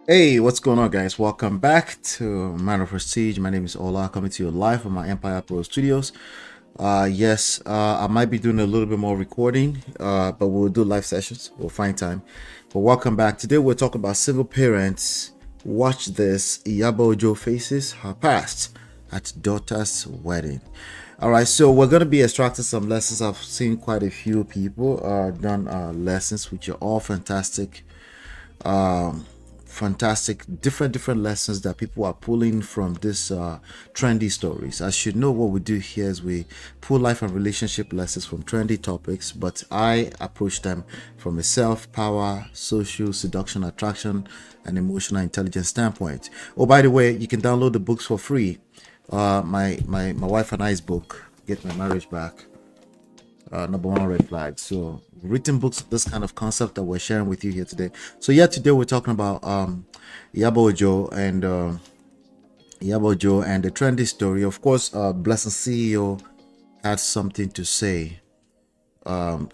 Hey, what's going on, guys? Welcome back to Man of Prestige. My name is Ola, coming to you live from my Empire Pro Studios. Yes, I might be doing a little bit more recording, but we'll do live sessions. We'll find time. But welcome back. Today we're talking about single parents. Watch this. Iyabo Ojo faces her past at daughter's wedding. All right, so we're going to be extracting some lessons. I've seen quite a few people done lessons, which are all fantastic. Fantastic different lessons that people are pulling from this trendy stories. As you know, what we do here is we pull life and relationship lessons from trendy topics, but I approach them from a self-power, social, seduction, attraction, and emotional intelligence standpoint. Oh, by the way, you can download the books for free. My wife and I's book, Get My Marriage Back, number one red flag. So written books, this kind of concept that we're sharing with you here today. So yeah, today we're talking about Iyabo Ojo and the trendy story. Of course, Blessing CEO had something to say.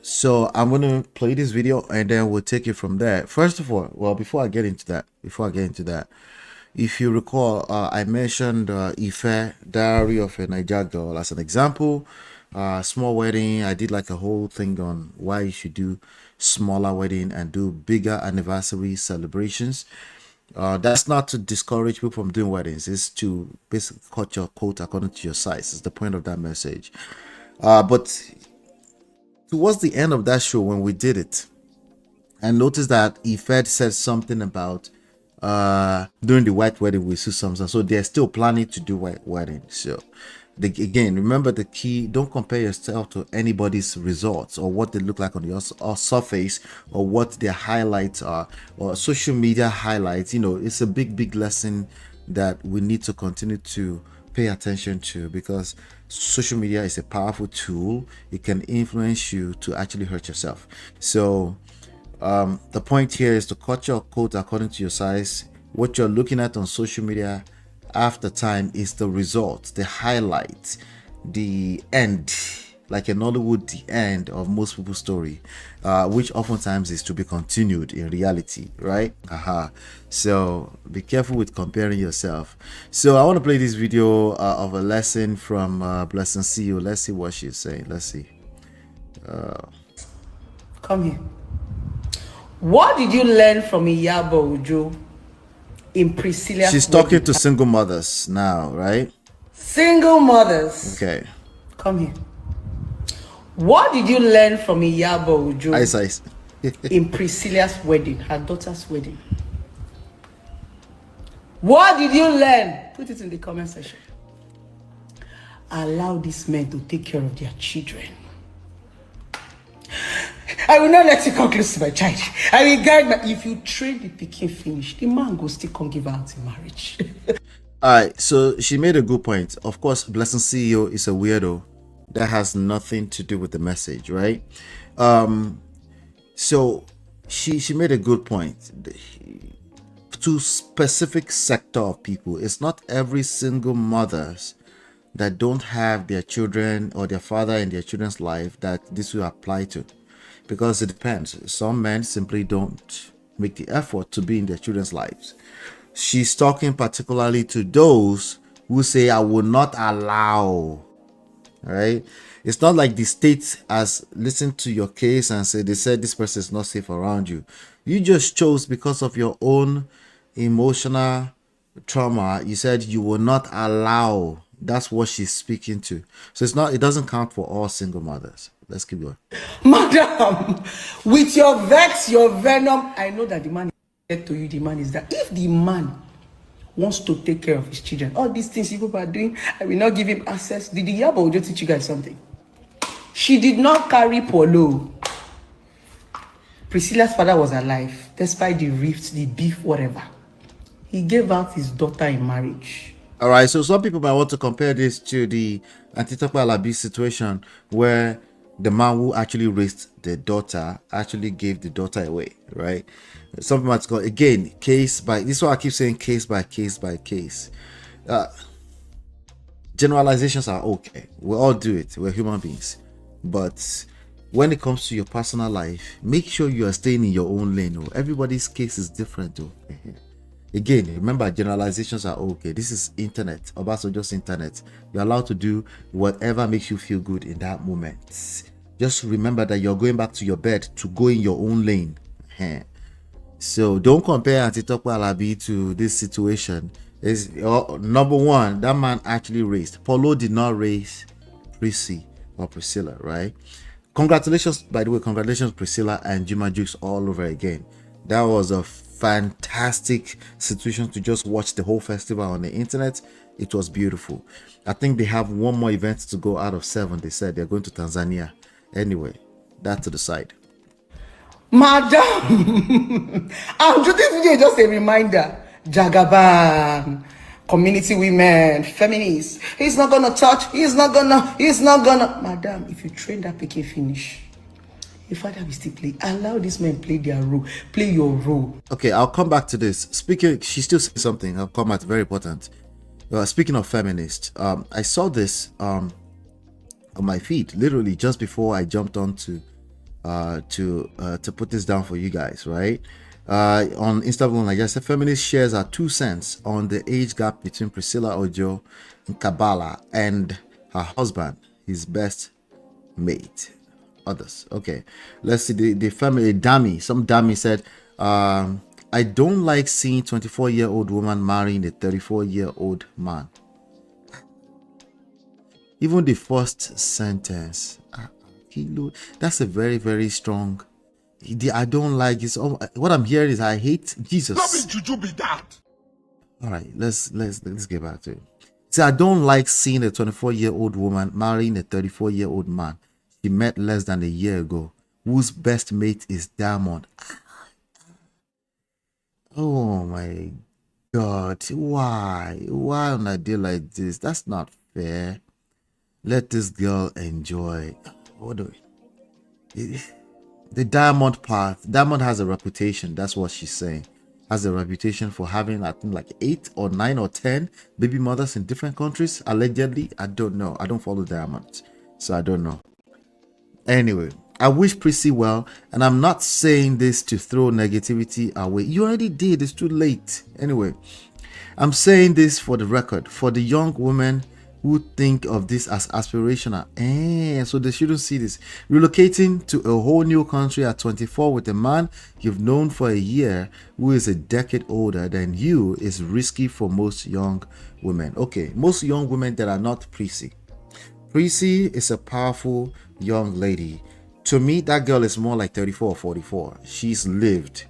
So I'm gonna play this video and then we'll take it from there. First of all, well, before I get into that, if you recall, I mentioned Ife, Diary of a Niger Girl, as an example. Small wedding. I did like a whole thing on why you should do smaller wedding and do bigger anniversary celebrations. That's not to discourage people from doing weddings. It's to basically cut your coat according to your size. Is the point of that message. But towards the end of that show, when we did it, I noticed that Ifed said something about during the white wedding with Sue Samson. So they're still planning to do white wedding. So again, remember the key: don't compare yourself to anybody's results or what they look like on your surface or what their highlights are or social media highlights. It's a big lesson that we need to continue to pay attention to, because social media is a powerful tool. It can influence you to actually hurt yourself. So the point here is to cut your coat according to your size. What you're looking at on social media after time is the result, the highlight, the end, like in Hollywood, the end of most people's story, which oftentimes is to be continued in reality, right? So be careful with comparing yourself. So I want to play this video of a lesson from Blessing CEO. Let's see what she's saying. Let's see. Come here. What did you learn from Iyabo Ojo in Priscilla's She's talking wedding? to single mothers now, right? Single mothers. Okay. Come here. What did you learn from Iyabo Ojo Ice. in Priscilla's wedding, her daughter's wedding? What did you learn? Put it in the comment section. Allow these men to take care of their children. I will not let you come close to my child. I will guide my. If you train the pikin finish, the man go still come give her out in marriage. All right, so she made a good point. Of course, Blessing CEO is a weirdo. That has nothing to do with the message, right? So she made a good point. To specific sector of people, it's not every single mothers that don't have their children or their father in their children's life that this will apply to, because it depends. Some men simply don't make the effort to be in their children's lives. She's talking particularly to those who say, I will not allow, right? It's not like the state has listened to your case and said, they said this person is not safe around you. You just chose because of your own emotional trauma. You said you will not allow. That's what she's speaking to. So it doesn't count for all single mothers. Let's keep going. Madam, with your vex, your venom, I know that the man is to you. The man is that. If the man wants to take care of his children, all these things you people are doing, I will not give him access. Did the Iyabo Ojo teach you guys something? She did not carry polo. Priscilla's father was alive, despite the rift, the beef, whatever. He gave out his daughter in marriage. All right, so some people might want to compare this to the Antitope Alabi situation, where the man who actually raised the daughter actually gave the daughter away, right? Some people might go, again, case by, this is why I keep saying case by case by case. Generalizations are okay. We all do it. We're human beings. But when it comes to your personal life, make sure you are staying in your own lane. Everybody's case is different though. Again, remember, generalizations are okay. This is internet, just internet. You're allowed to do whatever makes you feel good in that moment. Just remember that you're going back to your bed to go in your own lane. So don't compare Antitope Alabi to this situation. Is number one, that man actually raised. Paulo did not raise Prissy or Priscilla, right? Congratulations, by the way, congratulations, Priscilla and Juma Jukes all over again. That was a fantastic situation to just watch the whole festival on the internet. It was beautiful. I think they have one more event to go out of 7. They said they're going to Tanzania. Anyway, that to the side. Madam, this video is just a reminder. Jagaban, community women, feminists. He's not gonna touch. He's not gonna. Madam, if you train that pikin finish, your father will still play. Allow these men play their role. Play your role. Okay, I'll come back to this. Speaking, she still says something. I'll come at very important. Speaking of feminists, I saw this on my feed literally just before I jumped on to put this down for you guys, right? On Instagram, like I said, feminist shares her 2 cents on the age gap between Priscilla Ojo in Kabbalah and her husband, his best mate. Others, okay. Let's see the family. Some dummy said, I don't like seeing 24-year-old woman marrying a 34-year-old man. Even the first sentence, that's a very, very strong. I don't like this. What I'm hearing is I hate Jesus. Not juju be that. All right, let's get back to it. See, I don't like seeing a 24-year-old woman marrying a 34-year-old man she met less than a year ago, whose best mate is Diamond. Oh my God, why on a day like this? That's not fair. Let this girl enjoy. What do we? The Diamond part. Diamond has a reputation. That's what she's saying. Has a reputation for having, I think, like 8 or 9 or 10 baby mothers in different countries. Allegedly, I don't know. I don't follow Diamond, so I don't know. Anyway, I wish Prissy well, and I'm not saying this to throw negativity away. You already did. It's too late. Anyway, I'm saying this for the record, for the young women who think of this as aspirational. So they shouldn't see this. Relocating to a whole new country at 24 with a man you've known for a year who is a decade older than you is risky for most young women. Okay, most young women that are not Prissy. Prissy is a powerful young lady. To me, that girl is more like 34 or 44. She's lived.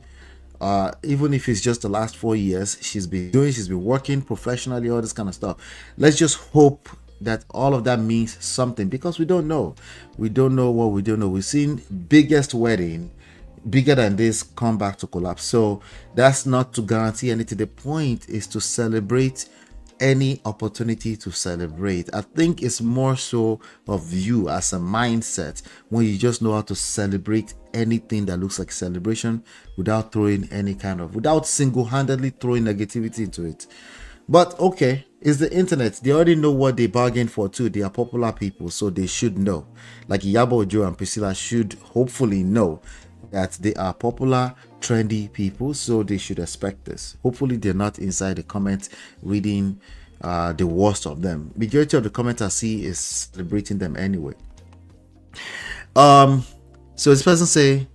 Even if it's just the last 4 years, she's been working professionally, all this kind of stuff. Let's just hope that all of that means something, because we don't know. We don't know what we don't know. We've seen biggest wedding, bigger than this, come back to collapse. So that's not to guarantee anything. The point is to celebrate any opportunity to celebrate. I think it's more so of you as a mindset when you just know how to celebrate anything that looks like celebration without without single-handedly throwing negativity into it. But okay, it's the internet. They already know what they bargained for too. They are popular people, so they should know. Like Iyabo Ojo and Priscilla should hopefully know that they are popular, trendy people, so they should expect this. Hopefully they're not inside the comments reading the worst of them. Majority of the comments I see is celebrating them anyway. So this person say,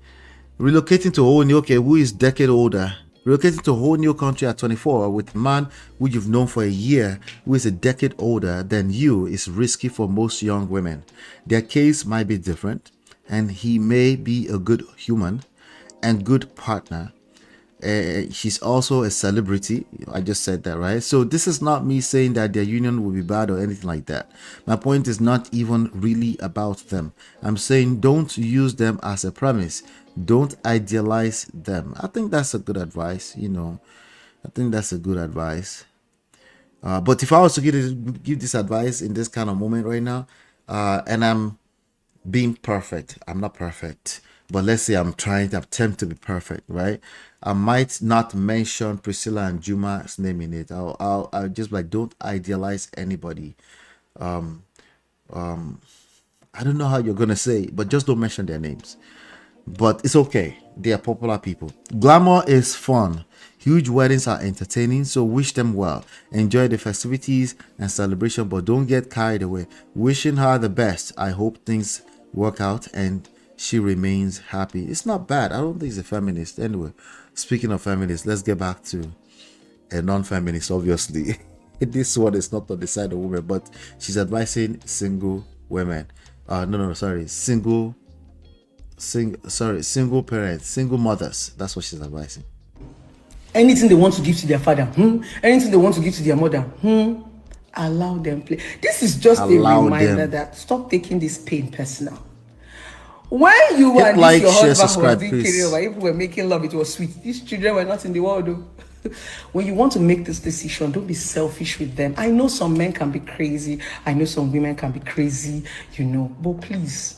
relocating to a whole new, okay, who is decade older? Relocating to a whole new country at 24 with a man who you've known for a year who is a decade older than you is risky for most young women. Their case might be different, and he may be a good human and good partner. She's also a celebrity. I just said that, right? So this is not me saying that their union will be bad or anything like that. My point is not even really about them. I'm saying don't use them as a premise. Don't idealize them. I think that's a good advice. I think that's a good advice. But if I was to give this advice in this kind of moment right now, and I'm being perfect, I'm not perfect, but let's say I'm trying to attempt to be perfect, right? I might not mention Priscilla and Juma's name in it. I'll just like, don't idealize anybody. I don't know how you're gonna say it, but just don't mention their names. But it's okay. They are popular people. Glamour is fun. Huge weddings are entertaining, so wish them well. Enjoy the festivities and celebration, but don't get carried away. Wishing her the best. I hope things work out and she remains happy. It's not bad. I don't think it's a feminist. Anyway, speaking of feminists, let's get back to a non-feminist, obviously. This one is not on the side of women, but she's advising single women. Single parents, single mothers. That's what she's advising. Anything they want to give to their father, anything they want to give to their mother, allow them play. This is just Allow a reminder them. that stop taking this pain personal. When you Hit and like, your share, husband subscribe, was doing please. carry over, if we were making love, it was sweet. These children were not in the world, though. When you want to make this decision, don't be selfish with them. I know some men can be crazy. I know some women can be crazy, but please,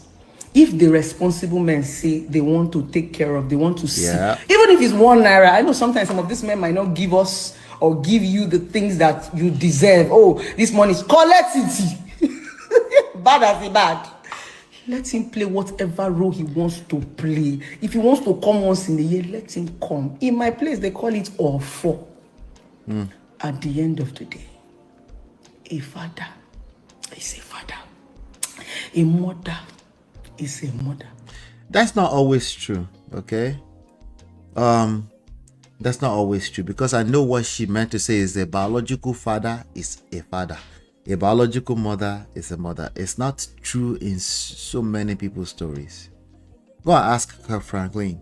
if the responsible men say they want to take care of, they want to see, Yeah. even if it's 1 naira, I know sometimes some of these men might not give us or give you the things that you deserve. Oh, this money is collect it. Bad as a bad. Let him play whatever role he wants to play. If he wants to come once in a year, let him come. In my place, they call it all four. At the end of the day, a father is a father. A mother is a mother. That's not always true, okay? That's not always true, because I know what she meant to say is a biological father is a father. A biological mother is a mother. It's not true in so many people's stories. Go and ask her, Franklin.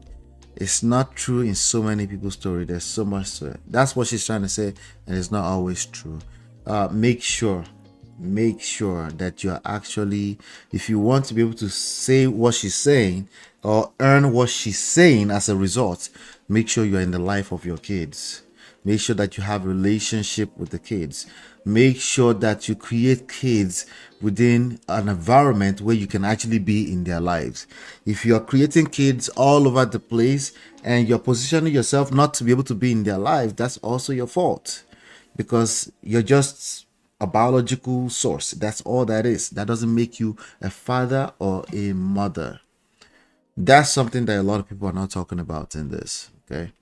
It's not true in so many people's stories. There's so much to it. That's what she's trying to say, and it's not always true. Make sure that you're actually, if you want to be able to say what she's saying or earn what she's saying as a result, make sure you're in the life of your kids. Make sure that you have a relationship with the kids. Make sure that you create kids within an environment where you can actually be in their lives. If you're creating kids all over the place and you're positioning yourself not to be able to be in their life, that's also your fault, because you're just a biological source. That's all that is. That doesn't make you a father or a mother. That's something that a lot of people are not talking about in this. Okay.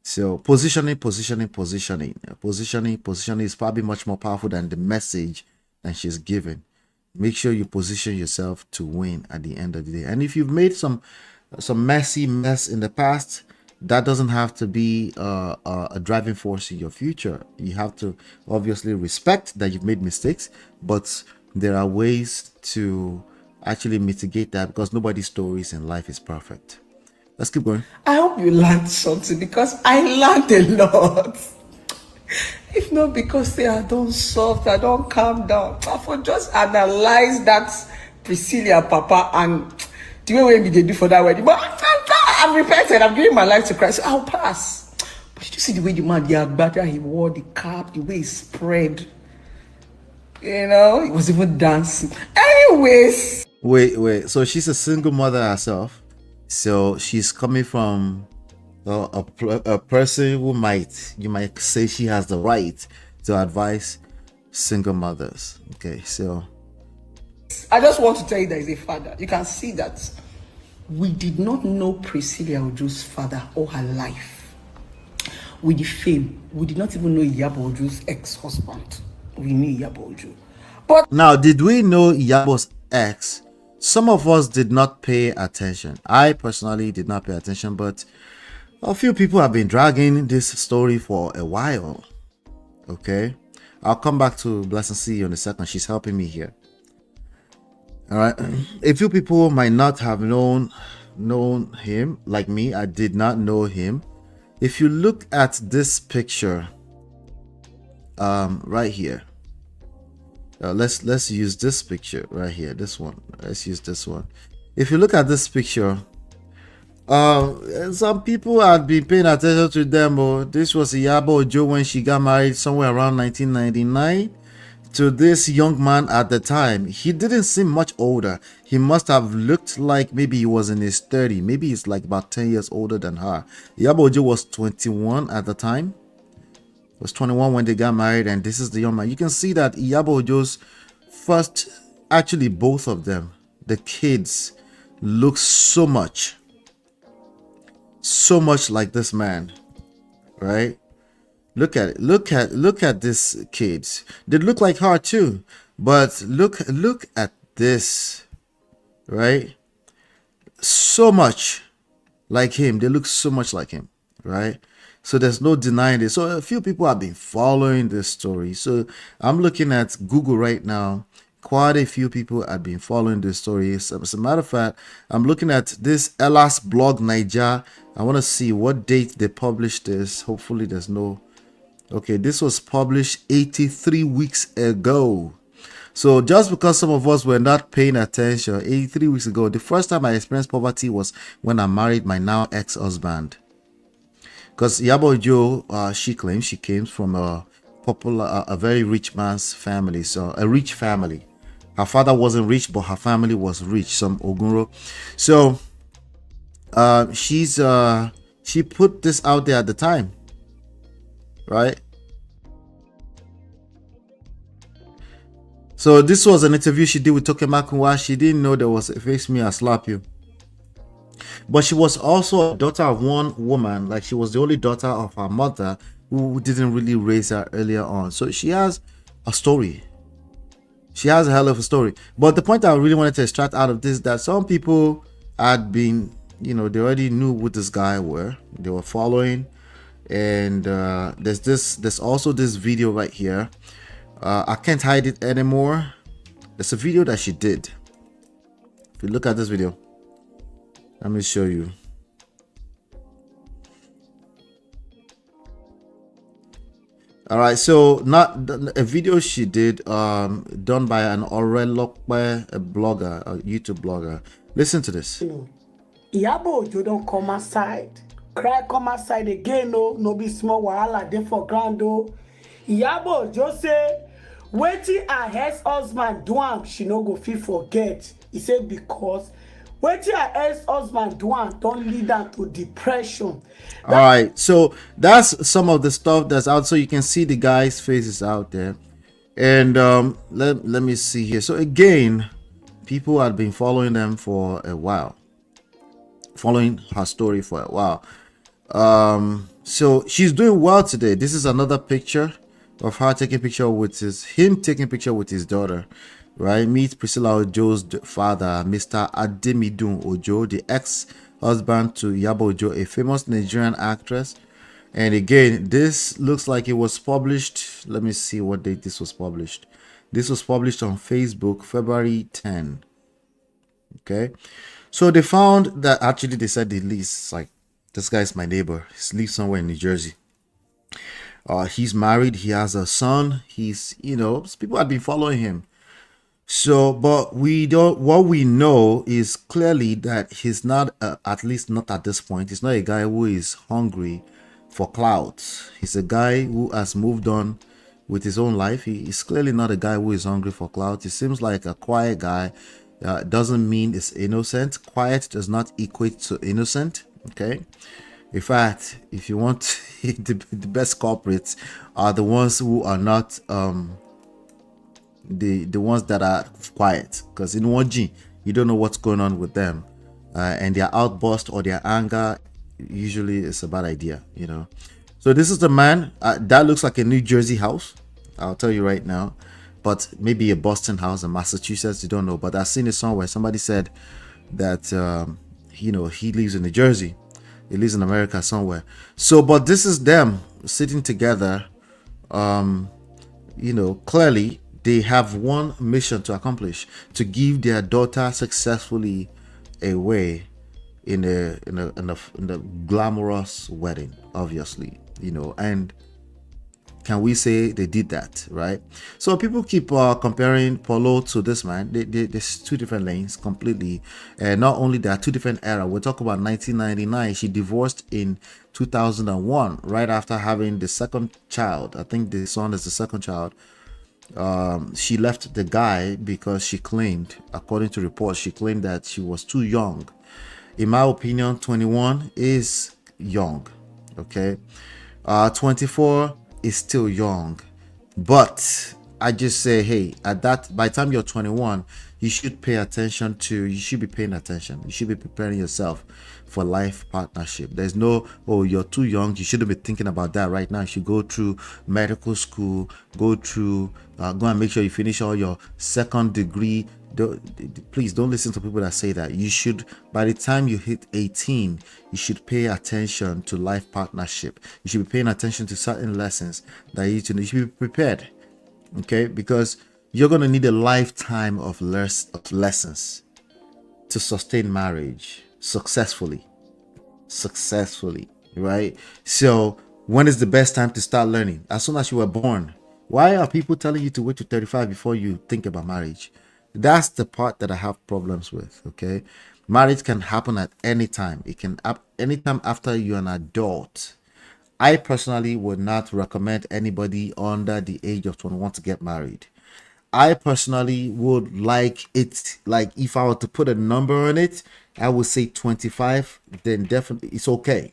So positioning is probably much more powerful than the message that she's giving. Make sure you position yourself to win at the end of the day. And if you've made some messy mess in the past, that doesn't have to be a driving force in your future. You have to obviously respect that you've made mistakes, but there are ways to actually mitigate that, because nobody's stories in life is perfect. Let's keep going. I hope you learned something, because I learned a lot. If not because I don't soft, I don't calm down. I for just analyze that Priscilla Papa and the way they do for that wedding. But I'm repented. I'm giving my life to Christ. So I'll pass. But did you see the way the man, the agbada, he wore the cap, the way he spread? He was even dancing. Anyways. Wait. So she's a single mother herself. So she's coming from a person who you might say she has the right to advise single mothers. Okay, so I just want to tell you that as a father, you can see that we did not know Priscilla Ojo's father all her life. With the fame, we did not even know Iyabo Ojo's ex-husband. We knew Iyabo Ojo. But now, did we know Iyabo's ex? Some of us did not pay attention. I personally did not pay attention, but a few people have been dragging this story for a while. Okay, I'll come back to Blessing C in a second. She's helping me here. All right, a few people might not have known him like me. I did not know him. If you look at this picture, right here. Let's use this picture right here. This one. Let's use this one. If you look at this picture, some people had been paying attention to them. This was Iyabo Ojo when she got married somewhere around 1999 to this young man at the time. He didn't seem much older. He must have looked like maybe he was in his 30s. Maybe he's like about 10 years older than her. Iyabo Ojo was 21 at the time. Was 21 when they got married, and this is the young man. You can see that Iyabo Ojo's first, actually both of them, the kids, look so much like this man right? Look at it. Look at this kids. They look like her too, but look at this, right? So much like him. They look so much like him, right? So there's no denying it. So a few people have been following this story. So I'm looking at Google right now. Quite a few people have been following this story. So, as a matter of fact, I'm looking at this Ella's blog Niger. I want to see what date they published this. Hopefully there's no. Okay, this was published 83 weeks ago. So just because some of us were not paying attention 83 weeks ago, the first time I experienced poverty was when I married my now ex-husband. Because Iyabo Ojo, she claims she came from a popular, a very rich man's family, so a rich family. Her father wasn't rich, but her family was rich, some Ogunro. So she put this out there at the time, right? So this was an interview she did with Tokemakunwa. She didn't know there was a face me, I slap you. But she was also a daughter of one woman, like she was the only daughter of her mother who didn't really raise her earlier on. So she has a story. She has a hell of a story. But the point I really wanted to extract out of this is that some people had been, they already knew who this guy were. They were following. And there's also this video right here. I can't hide it anymore. There's a video that she did. If you look at this video, let me show you. All right, so not a video she did done by an Orelokwe, a blogger, a YouTube blogger. Listen to this. Iyabo Ojo don't come outside. Cry come outside again, no be small wahala dey for ground o. Iyabo Ojo say wetin her ex-husband do am she no go fit forget. He say because wetin her ex-husband do am don lead am to depression. All right, so that's some of the stuff that's out. So you can see the guy's faces out there, and let me see here. So again, people had been following them for a while, following her story for a while. So she's doing well today. This is another picture of her taking picture with him taking picture with his daughter, right? Meet Priscilla Ojo's father, Mr. Ademidun Ojo, the ex-husband to Iyabo Ojo, a famous Nigerian actress. And again, this looks like it was published. Let me see what date this was published. This was published on Facebook, February 10. Okay, so they found that actually they said the lease, like, this guy's my neighbor. He lives somewhere in New Jersey. He's married. He has a son. He's, people have been following him. So, but what we know is clearly that he's not, at least not at this point, he's not a guy who is hungry for clout. He's a guy who has moved on with his own life. He's clearly not a guy who is hungry for clout. He seems like a quiet guy. Doesn't mean it's innocent. Quiet does not equate to innocent. Okay. In fact, if you want, the best culprits are the ones who are not the ones that are quiet, because in 1G you don't know what's going on with them, and their outburst or their anger usually is a bad idea. So this is the man that looks like a New Jersey house, I'll tell you right now, but maybe a Boston house, a Massachusetts, you don't know. But I've seen it somewhere. Somebody said that he lives in New Jersey. He lives in America somewhere. So, but this is them sitting together. Clearly they have one mission to accomplish: to give their daughter successfully away in a glamorous wedding, obviously. And can we say they did that, right? So people keep comparing Paulo to this man. There's two different lanes completely. And not only there are two different eras. We're talking about 1999. She divorced in 2001, right after having the second child. I think the son is the second child. She left the guy because she claimed, according to reports, she claimed that she was too young. In my opinion, 21 is young. Okay. 24 is still young, but I just say, hey, by the time you're 21, you should pay attention to, you should be paying attention. You should be preparing yourself for life partnership. There's no, oh, you're too young, you shouldn't be thinking about that right now. You should go through medical school, go and make sure you finish all your second degree. Please don't listen to people that say that. You should, by the time you hit 18, you should pay attention to life partnership. You should be paying attention to certain lessons that you should be prepared. Okay, because you're going to need a lifetime of lessons to sustain marriage successfully, right? So when is the best time to start learning? As soon as you were born. Why are people telling you to wait to 35 before you think about marriage? That's the part that I have problems with. Okay, marriage can happen at any time. It can anytime after you're an adult. I personally would not recommend anybody under the age of 21 to get married. I personally would like it, like if I were to put a number on it, I would say 25, then definitely it's okay,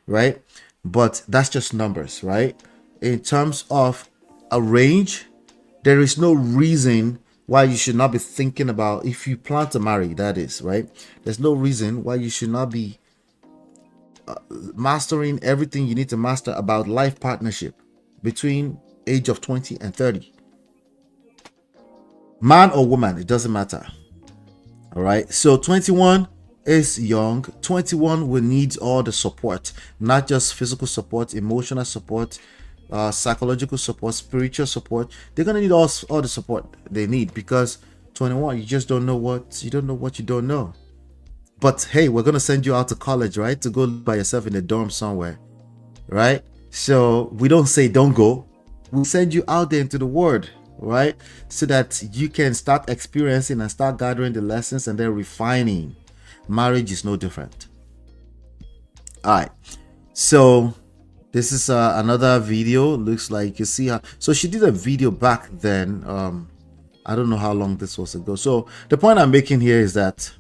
right? But that's just numbers, right? In terms of a range, there is no reason why you should not be thinking about, if you plan to marry, that is, right? There's no reason why you should not be mastering everything you need to master about life partnership between age of 20 and 30. Man or woman, it doesn't matter. All right, so 21 is young. 21 will need all the support, not just physical support, emotional support, psychological support, spiritual support. They're gonna need all the support they need, because 21, you just don't know what you don't know. But hey, we're gonna send you out to college, right, to go by yourself in a dorm somewhere, right? So we don't say don't go, we send you out there into the world, right, so that you can start experiencing and start gathering the lessons and then refining. Marriage is no different. All right, so this is another video. Looks like you see her. So she did a video back then. I don't know how long this was ago. So the point I'm making here is that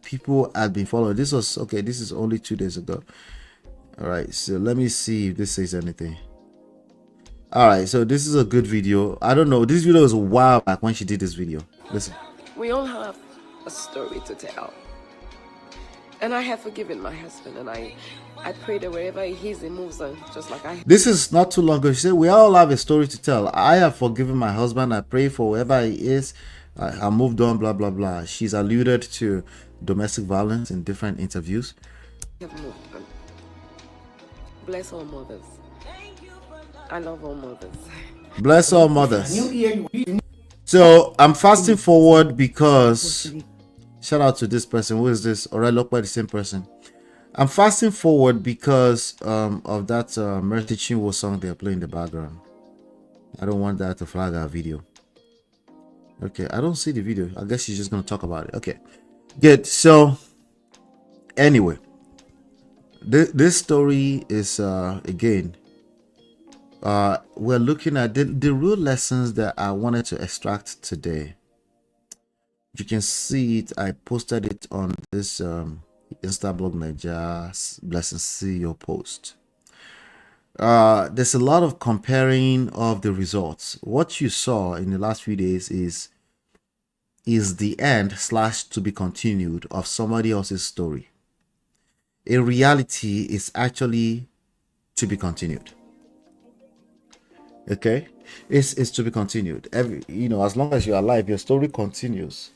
people had been following. This was okay. This is only 2 days ago. All right, so let me see if this says anything. All right, so this is a good video. I don't know, this video was a while back when she did this video. Listen. We all have a story to tell, and I have forgiven my husband, and I pray that wherever he is, he moves on, just like I. This is not too long ago. She said we all have a story to tell. I have forgiven my husband. I pray for wherever he is. I moved on. Blah blah blah. She's alluded to domestic violence in different interviews. Have moved on. Bless all mothers. I love all mothers. Bless all mothers. So I'm fasting forward because, shout out to this person. Who is this? Or I look by the same person. I'm fasting forward because of that Mercy Chinwo song they're playing in the background. I don't want that to flag our video. Okay, I don't see the video. I guess she's just gonna talk about it. Okay, good. So anyway, this story is again, we're looking at the real lessons that I wanted to extract today. You can see it. I posted it on this Instablog Nigeria Blessing CEO post. There's a lot of comparing of the results. What you saw in the last few days is the end / to be continued of somebody else's story. In reality, it's actually to be continued. Okay, it's to be continued. As long as you're alive, your story continues.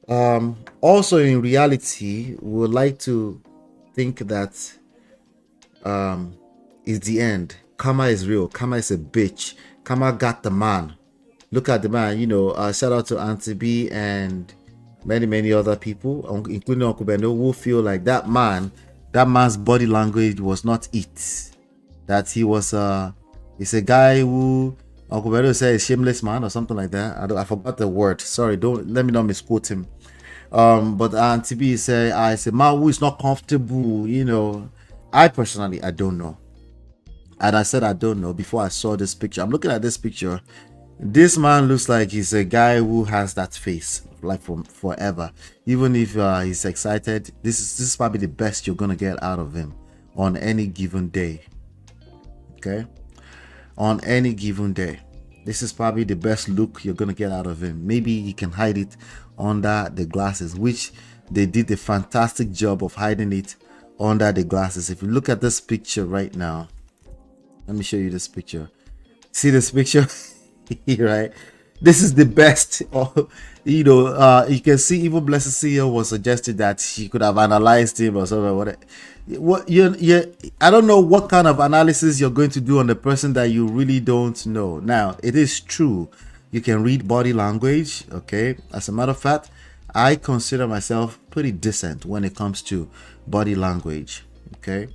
Also, in reality, we would like to think that is the end. Karma is real. Karma is a bitch. Karma got the man. Look at the man. Shout out to Auntie B and many other people, including Uncle Bendo, who feel like that man's body language was not it. That he was it's a guy who Uncle Bendo said is shameless man or something like that. I forgot the word. Sorry, don't let me not misquote him. But Auntie B said, I said, man who is not comfortable. I personally, I don't know. And I said I don't know before I saw this picture. I'm looking at this picture. This man looks like he's a guy who has that face like from forever. Even if he's excited, this is probably the best you're gonna get out of him on any given day. Okay, on any given day. This is probably the best look you're gonna get out of him. Maybe you can hide it under the glasses, which they did a fantastic job of hiding it under the glasses. If you look at this picture right now, let me show you this picture. See this picture? Right, this is the best. You can see even Blessed CEO was suggested that she could have analyzed him or something. What you I don't know what kind of analysis you're going to do on the person that you really don't know. Now, it is true you can read body language. Okay, as a matter of fact, I consider myself pretty decent when it comes to body language. Okay,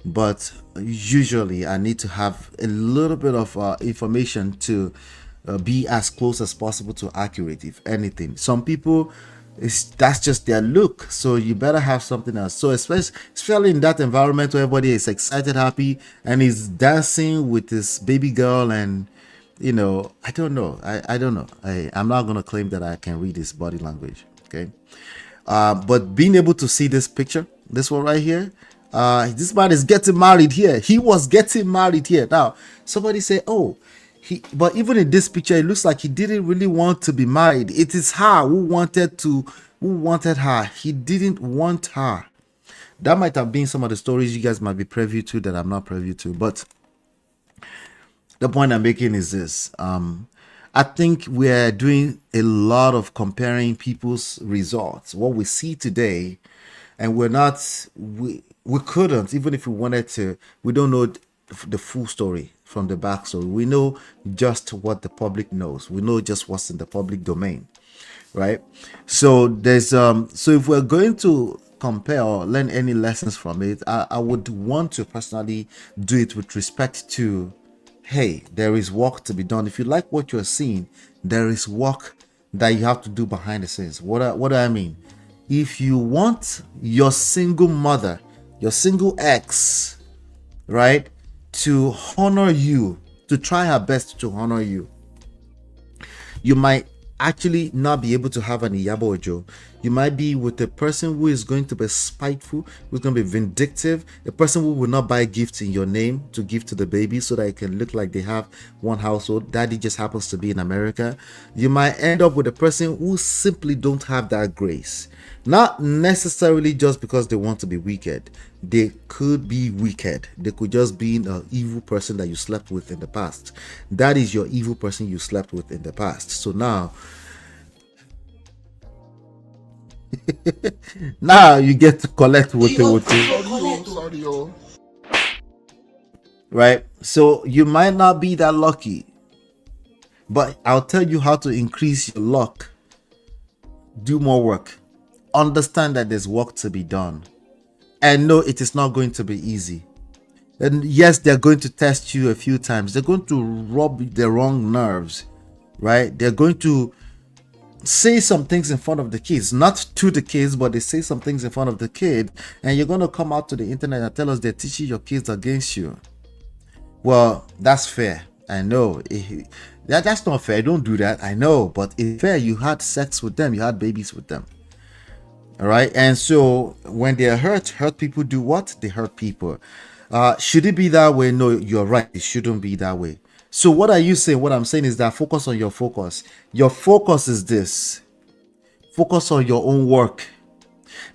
but usually I need to have a little bit of information to be as close as possible to accurate, if anything. Some people, that's just their look, so you better have something else. So especially in that environment where everybody is excited, happy, and is dancing with this baby girl, and I don't know. I don't know. I'm not gonna claim that I can read his body language. Okay, but being able to see this picture, this one right here, this man is getting married here. He was getting married here. Now, somebody say, oh, but even in this picture, it looks like he didn't really want to be married. It is her who wanted her. He didn't want her. That might have been some of the stories you guys might be privy to that I'm not privy to. But the point I'm making is this. I think we're doing a lot of comparing people's results, what we see today, and we couldn't, even if we wanted to, we don't know the full story from the backstory. We know just what the public knows. We know just what's in the public domain, right? So there's so if we're going to compare or learn any lessons from it, I would want to personally do it with respect to, hey, there is work to be done. If you like what you're seeing, there is work that you have to do behind the scenes. What do I mean? If you want your single mother, your single ex, right, to honor you, to try her best to honor you, you might actually not be able to have an Iyabo Ojo. You might be with a person who is going to be spiteful, who's going to be vindictive, a person who will not buy gifts in your name to give to the baby so that it can look like they have one household. Daddy just happens to be in America. You might end up with a person who simply don't have that grace. Not necessarily just because they want to be wicked. They could be wicked. They could just be an evil person that you slept with in the past. That is your evil person you slept with in the past. So now now you get to collect what they would do. Right? So you might not be that lucky, but I'll tell you how to increase your luck. Do more work. Understand that there's work to be done, and no, it is not going to be easy. And yes, they're going to test you a few times. They're going to rub the wrong nerves, right? They're going to say some things in front of the kids, not to the kids, but they say some things in front of the kid, and you're going to come out to the internet and tell us they're teaching your kids against you. Well, that's fair. I know that's not fair. Don't do that. I know, but it's fair. You had sex with them, you had babies with them. All right, and so when they're hurt people do what? They hurt people. Should it be that way? No, you're right. It shouldn't be that way. So what are you saying? What I'm saying is that focus on your focus. Your focus is this. Focus on your own work.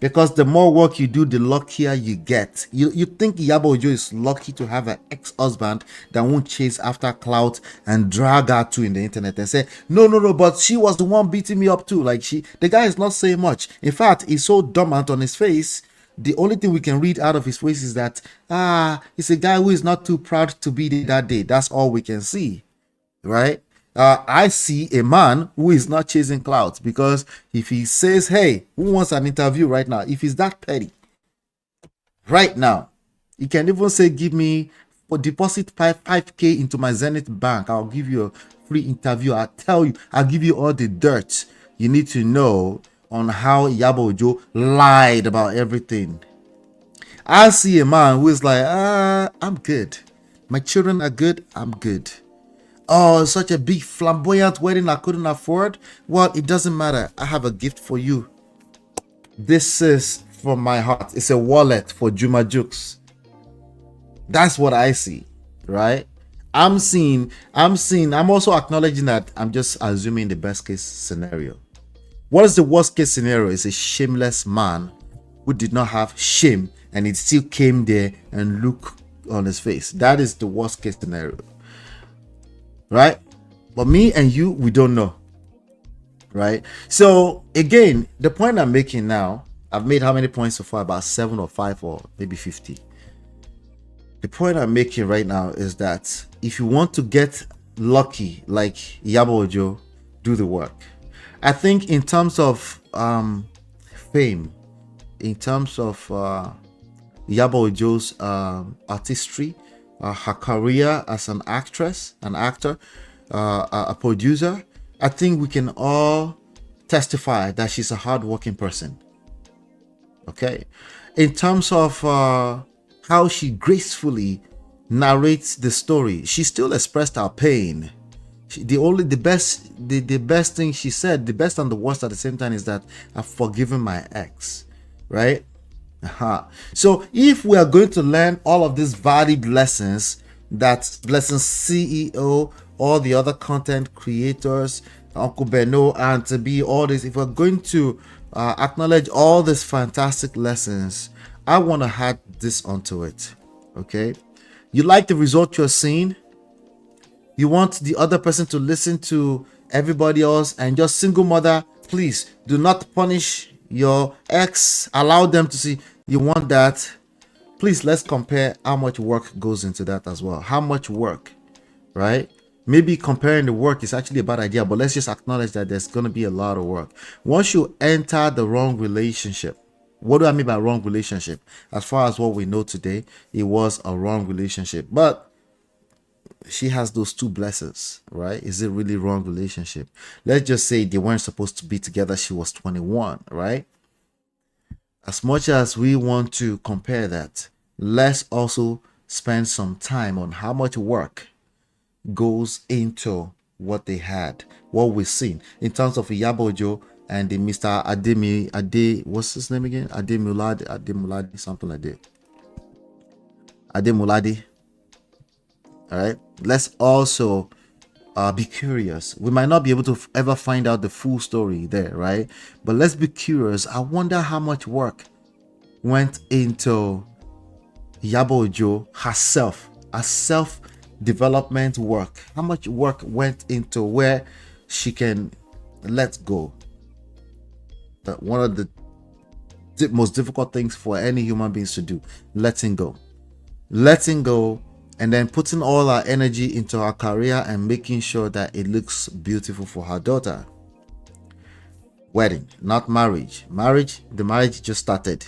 Because the more work you do, the luckier you get. You think Iyabo Ojo is lucky to have an ex-husband that won't chase after clout and drag her to in the internet and say, no, but she was the one beating me up too. Like the guy is not saying much. In fact, he's so dormant on his face. The only thing we can read out of his face is that, he's a guy who is not too proud to be there that day. That's all we can see, right? I see a man who is not chasing clouds, because if he says, hey, who wants an interview right now? If he's that petty right now, he can even say, give me or deposit 5K into my Zenith bank. I'll give you a free interview. I'll tell you, I'll give you all the dirt you need to know on how Iyabo Ojo lied about everything. I see a man who is like, I'm good. My children are good. I'm good. Oh, such a big flamboyant wedding I couldn't afford. Well, it doesn't matter. I have a gift for you. This is from my heart. It's a wallet for Juma Jukes. That's what I see, right? I'm also acknowledging that I'm just assuming the best case scenario. What is the worst case scenario? Is a shameless man who did not have shame and it still came there and look on his face. That is the worst case scenario, right? But me and you, we don't know, right? So again, the point I'm making now, I've made how many points so far? About 7 or 5 or maybe 50. The point I'm making right now is that if you want to get lucky like Iyabo Ojo, do the work. I think in terms of fame, in terms of Iyabo Ojo's artistry, her career as an actress, an actor, a producer, I think we can all testify that she's a hardworking person. Okay, in terms of how she gracefully narrates the story, she still expressed her pain. The best thing she said, the best and the worst at the same time, is that I've forgiven my ex, right? So if we are going to learn all of these varied lessons that Blessing CEO, all the other content creators, Uncle Beno, and to be all this, if we're going to acknowledge all these fantastic lessons, I want to add this onto it. Okay, you like the result you're seeing, you want the other person to listen to everybody else, and just single mother, please do not punish your ex, allow them to see you want that. Please, let's compare how much work goes into that as well. How much work, right? Maybe comparing the work is actually a bad idea, but let's just acknowledge that there's going to be a lot of work. Once you enter the wrong relationship, what do I mean by wrong relationship? As far as what we know today, it was a wrong relationship, but she has those two blessings, right? Is it really wrong relationship? Let's just say they weren't supposed to be together. She was 21, right? As much as we want to compare that, let's also spend some time on how much work goes into what they had, what we've seen in terms of Iyabo Ojo and the Mr. Ade, what's his name again? Ade Muladi, something like that. Ade Muladi. All right. Let's also be curious. We might not be able to ever find out the full story there, right? But let's be curious. I wonder how much work went into Iyabo Ojo herself, a self-development work. How much work went into where she can let go? That one of the most difficult things for any human beings to do, letting go, and then putting all our energy into our career and making sure that it looks beautiful for her daughter. Wedding, not marriage. The marriage just started.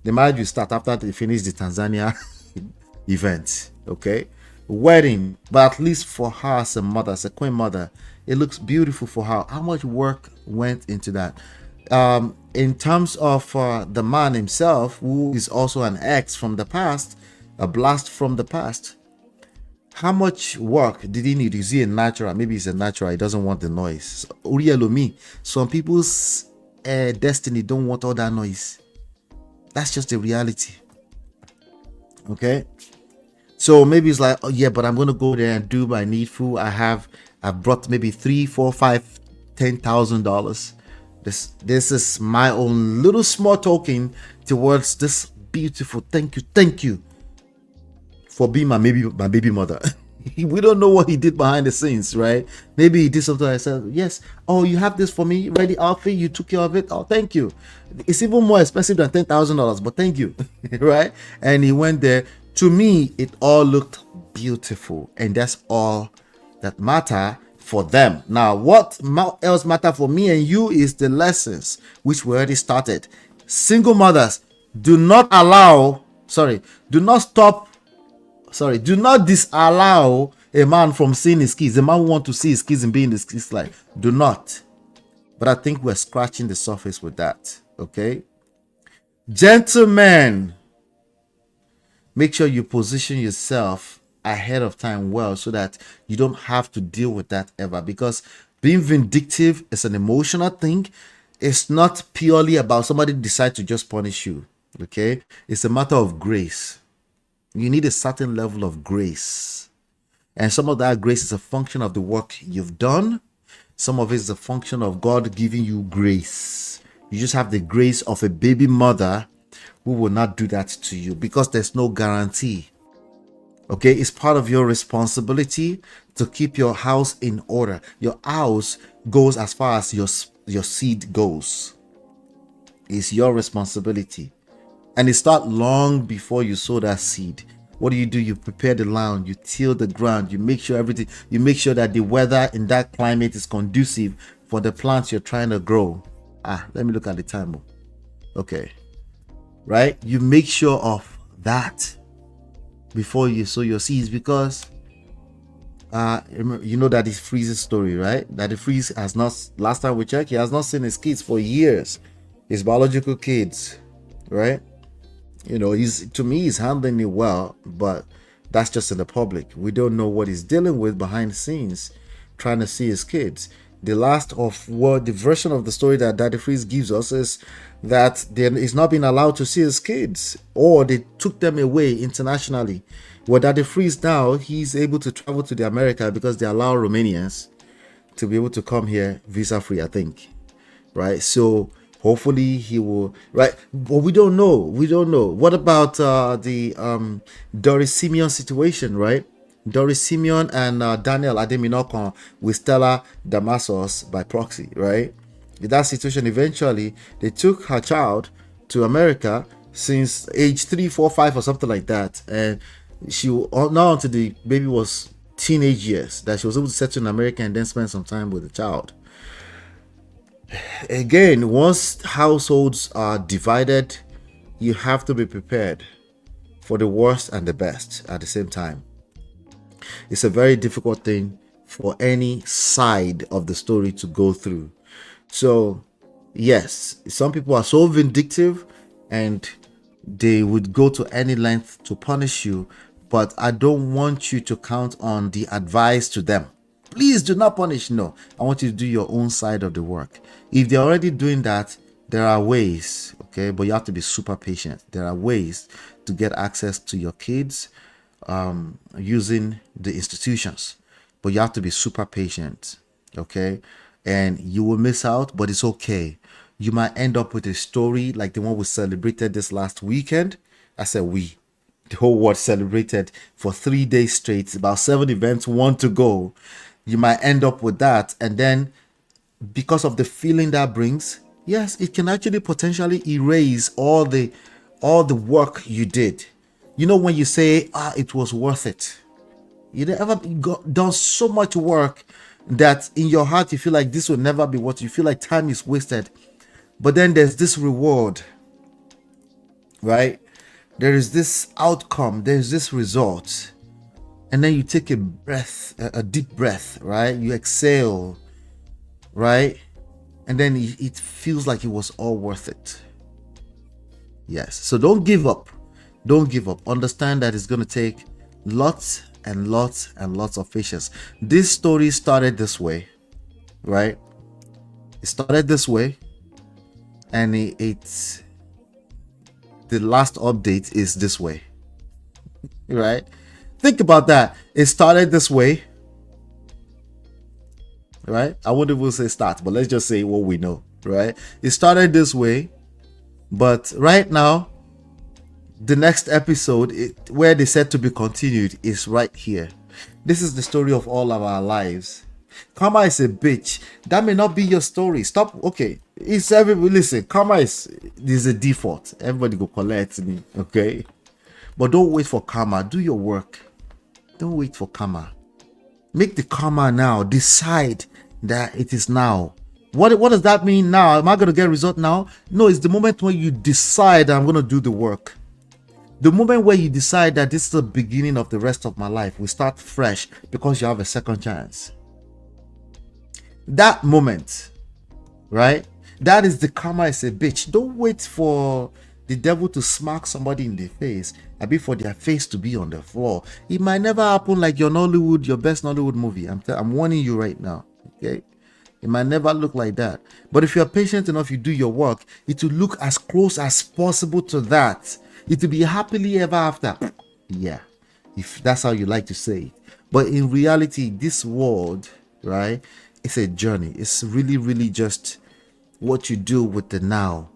The marriage will start after they finish the Tanzania event. Okay, wedding, but at least for her as a mother, as a queen mother, it looks beautiful for her. How much work went into that? In terms of the man himself, who is also an ex from the past, a blast from the past, how much work did he need? Is he a natural? Maybe he's a natural. He doesn't want the noise. Some people's destiny don't want all that noise. That's just the reality. Okay. So maybe it's like, oh yeah, but I'm gonna go there and do my needful. I've brought maybe $3, $4, $5, $10,000. This is my own little small token towards this beautiful. Thank you for being my baby mother. We don't know what he did behind the scenes, right? Maybe he did something. I said, yes, oh, you have this for me, ready outfit, you took care of it, oh, thank you. It's even more expensive than $10,000, but thank you. Right? And he went there. To me, it all looked beautiful, and that's all that matter for them. Now, what else matter for me and you is the lessons which we already started. Single mothers, do not disallow a man from seeing his kids. A man who want to see his kids and be in his kids' life. Do not. But I think we're scratching the surface with that. Okay? Gentlemen, make sure you position yourself ahead of time well so that you don't have to deal with that ever. Because being vindictive is an emotional thing. It's not purely about somebody decide to just punish you. Okay? It's a matter of grace. You need a certain level of grace. And some of that grace is a function of the work you've done. Some of it is a function of God giving you grace. You just have the grace of a baby mother who will not do that to you because there's no guarantee. Okay, it's part of your responsibility to keep your house in order. Your house goes as far as your seed goes. It's your responsibility. And it starts long before you sow that seed. What do? You prepare the land, you till the ground, you make sure everything, you make sure that the weather in that climate is conducive for the plants you're trying to grow. Let me look at the time. Okay. Right? You make sure of that before you sow your seeds, because you know that it freezes story, right? That the freeze has not, last time we checked, he has not seen his kids for years, his biological kids, right? You know, he's handling it well, but that's just in the public. We don't know what he's dealing with behind the scenes, trying to see his kids. The version of the story that Daddy Freeze gives us is that he's not been allowed to see his kids, or they took them away internationally. Well, Daddy Freeze now, he's able to travel to the America because they allow Romanians to be able to come here visa free, I think. Right? So hopefully he will, right? But we don't know. What about the Doris Simeon situation, right? Doris Simeon and Daniel Ademinokon with Stella Damasos by proxy, right? In that situation, eventually they took her child to America since age 3, 4, 5 or something like that, and she now until the baby was teenage years that she was able to settle in America and then spend some time with the child. Again, once households are divided, you have to be prepared for the worst and the best at the same time. It's a very difficult thing for any side of the story to go through. So, yes, some people are so vindictive and they would go to any length to punish you, but I don't want you to count on the advice to them. Please do not punish. No, I want you to do your own side of the work. If they're already doing that, there are ways, okay? But you have to be super patient. There are ways to get access to your kids using the institutions, but you have to be super patient, okay? And you will miss out, but it's okay. You might end up with a story like the one we celebrated this last weekend. I said we. The whole world celebrated for 3 days straight, about 7 events, 1 to go. You might end up with that, and then because of the feeling that brings, yes, it can actually potentially erase all the work you did. You know, when you say, it was worth it. You never done so much work that in your heart you feel like this will never be what you feel like time is wasted. But then there's this reward, right? There is this outcome, there's this result. And then you take a breath, a deep breath, right? You exhale, right? And then it feels like it was all worth it. Yes. So don't give up. Don't give up. Understand that it's going to take lots and lots and lots of patience. This story started this way, right? It started this way, and it's the last update is this way, right? Think about that. It started this way, right? I wouldn't even say start, but let's just say what we know, right? It started this way, but right now, the next episode, where they said to be continued, is right here. This is the story of all of our lives. Karma is a bitch. That may not be your story. Stop. Okay, it's everybody. Listen, karma is a default. Everybody go collect me. Okay, but don't wait for karma. Do your work. Don't wait for karma. Make the karma now. Decide that it is now. What does that mean now? Am I going to get a result now? No, it's the moment when you decide I'm going to do the work. The moment where you decide that this is the beginning of the rest of my life, we start fresh because you have a second chance. That moment, right? That is the karma is a bitch. Don't wait for the devil to smack somebody in the face, I be for their face to be on the floor. It might never happen like your best Nollywood movie. I'm warning you right now, okay? It might never look like that. But if you're patient enough, you do your work, it will look as close as possible to that. It will be happily ever after. Yeah, if that's how you like to say it. But in reality, this world, right, it's a journey. It's really, really just what you do with the now.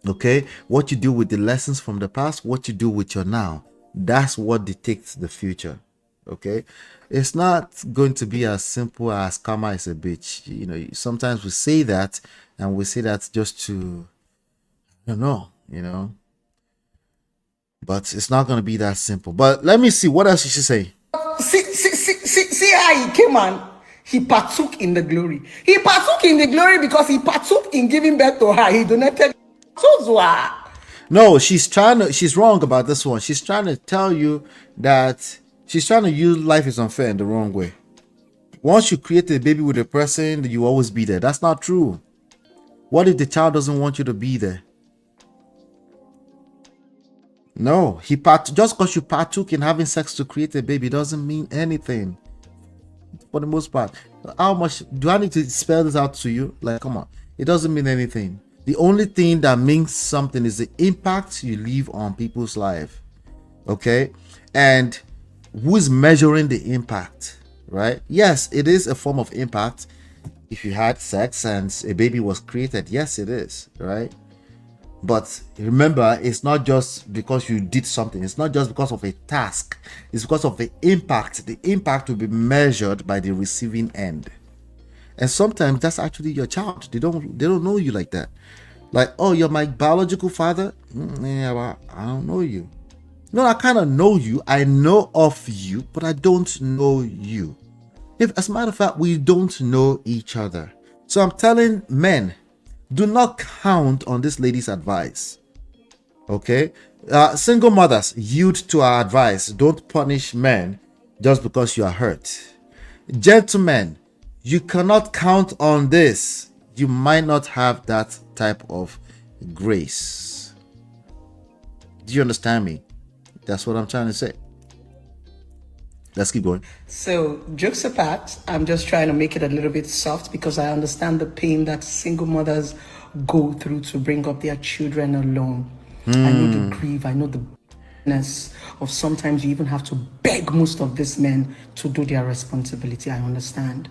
Okay, what you do with the lessons from the past, what you do with your now, that's what dictates the future. Okay, it's not going to be as simple as karma is a bitch. You know, sometimes we say that, and we say that just to, I don't know, but it's not going to be that simple. But let me see, what else did she say? See how he came and he partook in the glory. He partook in the glory because he partook in giving birth to her. He donated to her. No, she's wrong about this one. She's trying to tell you that she's trying to use life is unfair in the wrong way. Once you create a baby with a person, you always be there. That's not true. What if the child doesn't want you to be there? No, just because you partook in having sex to create a baby doesn't mean anything. For the most part, how much do I need to spell this out to you? Like, come on, it doesn't mean anything. The only thing that means something is the impact you leave on people's life. Okay, and who's measuring the impact, right? Yes, it is a form of impact. If you had sex and a baby was created, yes, it is, right? But remember, it's not just because you did something. It's not just because of a task. It's because of the impact. The impact will be measured by the receiving end. And sometimes that's actually your child. They don't know you like that. Like, oh, you're my biological father? Yeah, well, I don't know you. No, I kind of know you. I know of you, but I don't know you. As a matter of fact, we don't know each other. So I'm telling men, do not count on this lady's advice. Okay? Single mothers, yield to our advice. Don't punish men just because you are hurt. Gentlemen, you cannot count on this. You might not have that type of grace. Do you understand me? That's what I'm trying to say. Let's keep going. So, jokes apart, I'm just trying to make it a little bit soft because I understand the pain that single mothers go through to bring up their children alone. I know the grief, I know the bitterness of sometimes you even have to beg most of these men to do their responsibility. I understand.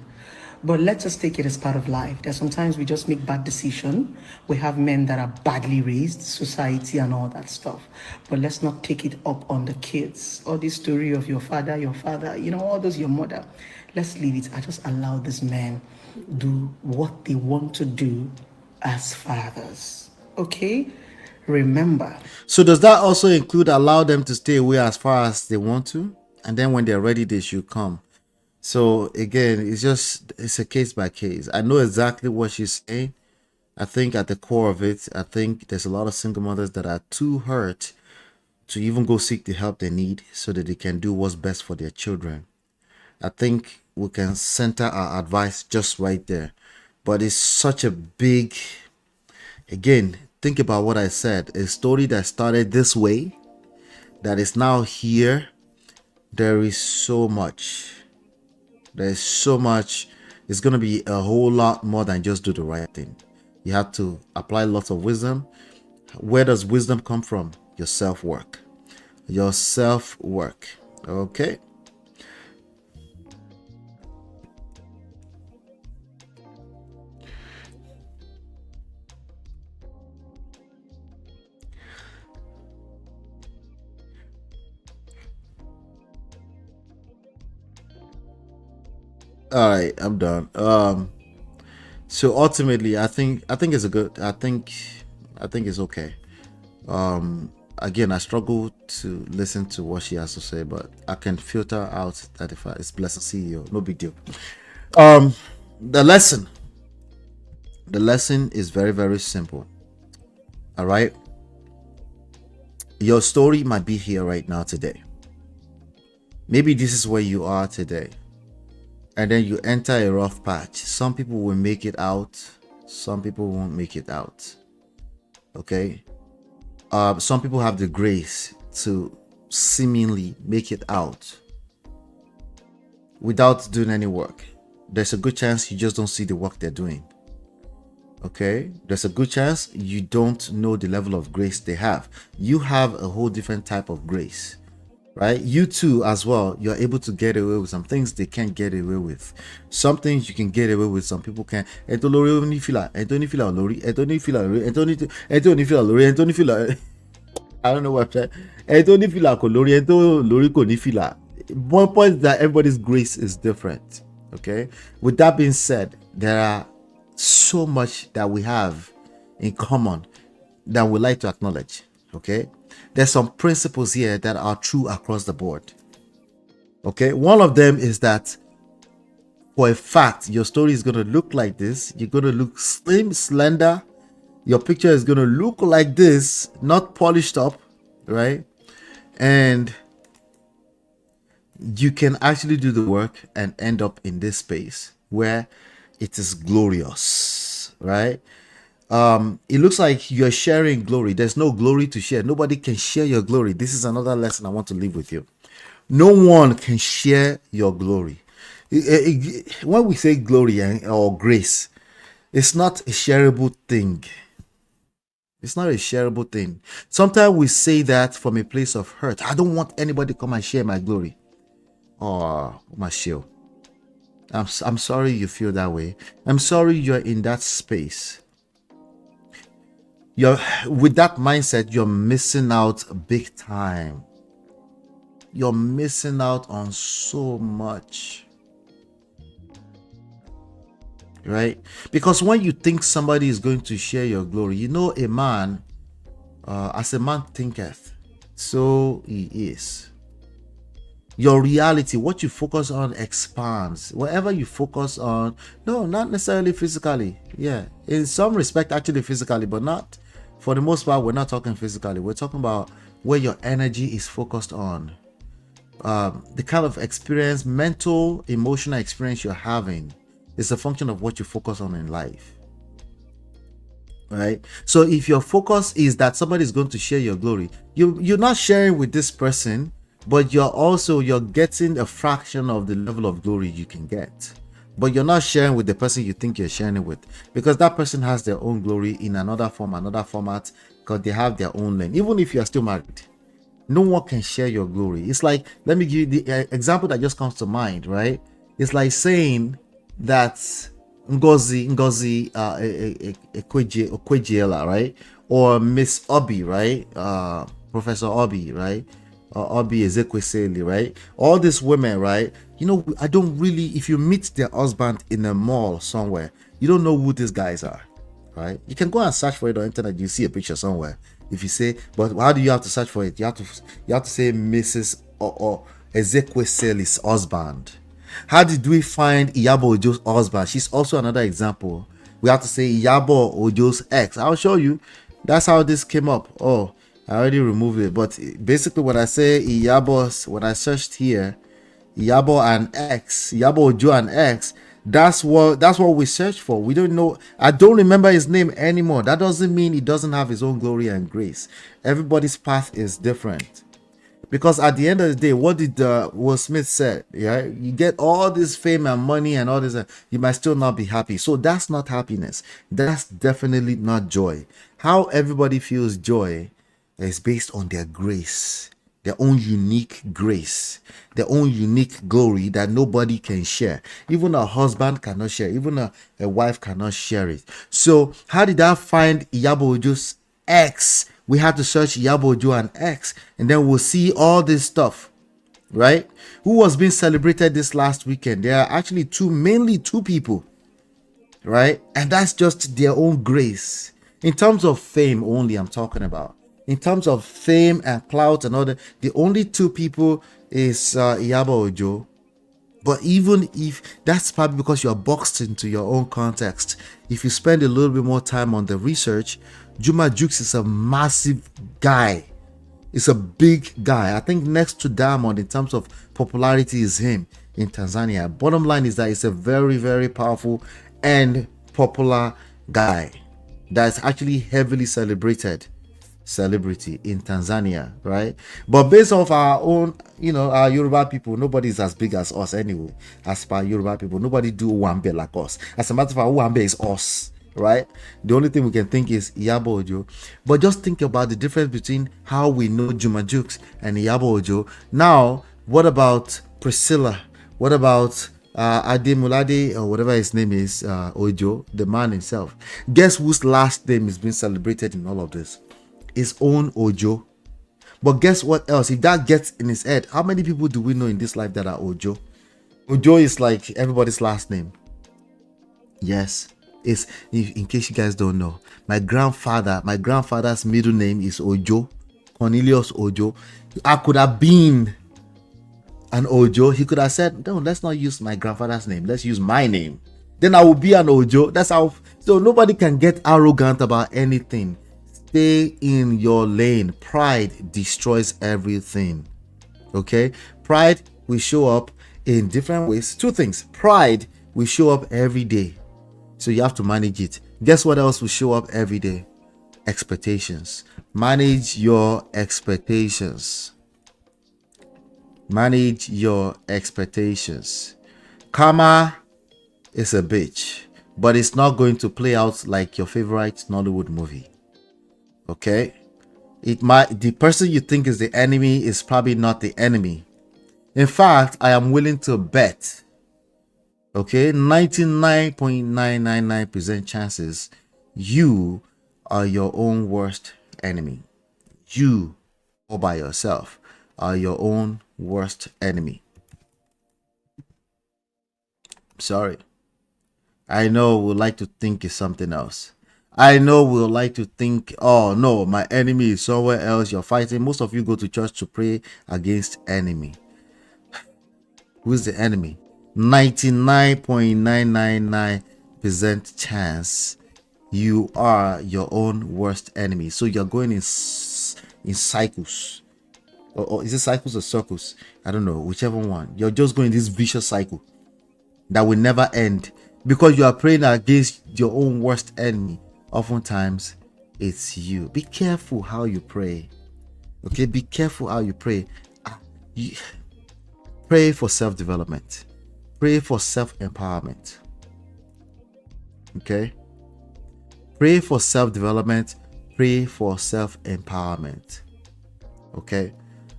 But let's just take it as part of life. There's sometimes we just make bad decisions. We have men that are badly raised, society and all that stuff. But let's not take it up on the kids. All this story of your father, all those your mother. Let's leave it. I just allow these men do what they want to do as fathers. Okay? Remember. So does that also include allow them to stay away as far as they want to? And then when they're ready, they should come. So again, it's a case by case. I know exactly what she's saying. I think at the core of it, I think there's a lot of single mothers that are too hurt to even go seek the help they need so that they can do what's best for their children. I think we can center our advice just right there. But it's such a big, again, think about what I said. A story that started this way, that is now here. There is so much. There's so much. It's going to be a whole lot more than just do the right thing. You have to apply lots of wisdom. Where does wisdom come from? Your self-work. Your self-work. Okay? All right, I'm done. So ultimately, I think it's a good. I think it's okay. Again, I struggle to listen to what she has to say, but I can filter out that if it's blessed CEO, no big deal. The lesson is very, very simple. All right, your story might be here right now today. Maybe this is where you are today, and then you enter a rough patch. Some people will make it out, some people won't make it out. Okay, some people have the grace to seemingly make it out without doing any work. There's a good chance you just don't see the work they're doing. Okay, there's a good chance you don't know the level of grace they have. You have a whole different type of grace. right? You too, as well, you're able to get away with some things they can't get away with. Some things you can get away with, some people can't. I don't know what I'm saying. One point is that everybody's grace is different. Okay. With that being said, there are so much that we have in common that we like to acknowledge. Okay. There's some principles here that are true across the board. Okay. One of them is that for a fact, your story is going to look like this. You're going to look slim, slender. Your picture is going to look like this, not polished up, right? And you can actually do the work and end up in this space where it is glorious, right? It looks like you're sharing glory. There's no glory to share. Nobody can share your glory. This is another lesson I want to leave with you. No one can share your glory. When we say glory or grace, it's not a shareable thing. It's not a shareable thing. Sometimes we say that from a place of hurt. I don't want anybody to come and share my glory. Oh, my shield. I'm sorry you feel that way. I'm sorry you're in that space. You're with that mindset, you're missing out big time. You're missing out on so much. Right? Because when you think somebody is going to share your glory, you know, a man, as a man thinketh, so he is. Your reality, what you focus on, expands. Whatever you focus on, no, not necessarily physically. Yeah, in some respect, actually physically, but not for the most part. We're not talking physically. We're talking about where your energy is focused on. The kind of experience, mental, emotional experience you're having is a function of what you focus on in life. Right? So if your focus is that somebody is going to share your glory, you're not sharing with this person, but you're getting a fraction of the level of glory you can get. But you're not sharing with the person you think you're sharing it with, because that person has their own glory in another form, another format, because they have their own lane. Even if you're still married, no one can share your glory. It's like, let me give you the example that just comes to mind, right? It's like saying that Ngozi Ekwejiela, right? Or Miss Obi, right? Professor Obi, right? Obi Ezekwesili, right? All these women, right? You know, I don't really, if you meet their husband in a mall somewhere, you don't know who these guys are, right? You can go and search for it on the internet, you see a picture somewhere. If you say, but how do you have to search for it? You have to say Mrs. or Ezekwesili's husband. How did we find Iyabo Ojo's husband? She's also another example. We have to say Iyabo Ojo's ex. I'll show you. That's how this came up. Oh, I already removed it. But basically, when I say Iyabo's, when I searched here, Iyabo and ex, Iyabo Ojo and ex, that's what we search for. We don't know. I don't remember his name anymore. That doesn't mean he doesn't have his own glory and grace. Everybody's path is different. Because at the end of the day, what did Will Smith said? Yeah, you get all this fame and money and all this, you might still not be happy. So that's not happiness. That's definitely not joy. How everybody feels joy is based on their grace, their own unique grace, their own unique glory that nobody can share. Even a husband cannot share. Even a wife cannot share it. So how did I find Iyabo Ojo's ex? We had to search Iyabo Ojo and X, and then we'll see all this stuff, right? Who was being celebrated this last weekend? There are actually mainly two people, right? And that's just their own grace. In terms of fame only, I'm talking about. In terms of fame and clout and all that, the only two people is Iyabo Ojo. But even if that's probably because you're boxed into your own context, if you spend a little bit more time on the research, Juma Jukes is a massive guy. It's a big guy. I think next to Diamond in terms of popularity is him in Tanzania. Bottom line is that it's a very, very powerful and popular guy that's actually heavily celebrated celebrity in Tanzania, right? But based off our own, our Yoruba people, nobody's as big as us anyway. As per Yoruba people, nobody do Wambe like us. As a matter of fact, Wambe is us. right? The only thing we can think is Iyabo Ojo. But just think about the difference between how we know Juma Jukes and Iyabo Ojo. Now, what about Priscilla? What about Ademulade, or whatever his name is, Ojo, the man himself? Guess whose last name is being celebrated in all of this? His own Ojo. But guess what else? If that gets in his head, how many people do we know in this life that are Ojo? Ojo is like everybody's last name. Yes. It's, in case you guys don't know, my grandfather's middle name is Ojo, Cornelius Ojo. I could have been an Ojo. He could have said, no, let's not use my grandfather's name, let's use my name. Then I will be an Ojo. That's how. So nobody can get arrogant about anything. Stay in your lane. Pride destroys everything. Okay, pride will show up in different ways. Two things. Pride will show up every day, so you have to manage it. Guess what else will show up every day? Expectations. Manage your expectations. Manage your expectations. Karma is a bitch, but it's not going to play out like your favorite Nollywood movie. Okay, it might, the person you think is the enemy is probably not the enemy. In fact, I am willing to bet, okay, 99.999% chances you are your own worst enemy. You, all by yourself, are your own worst enemy. Sorry. I know we'd like to think it's something else. I know we'll like to think, oh no, my enemy is somewhere else. You're fighting. Most of you go to church to pray against enemy. Who's the enemy? 99.999% chance you are your own worst enemy. So you're going in cycles. Or is it cycles or circles? I don't know, whichever one. You're just going this vicious cycle that will never end because you are praying against your own worst enemy. Oftentimes it's you. Be careful how you pray. Okay, be careful how you pray. Pray for self-development. Pray for self-empowerment. Okay, pray for self-development. Pray for self-empowerment. Okay,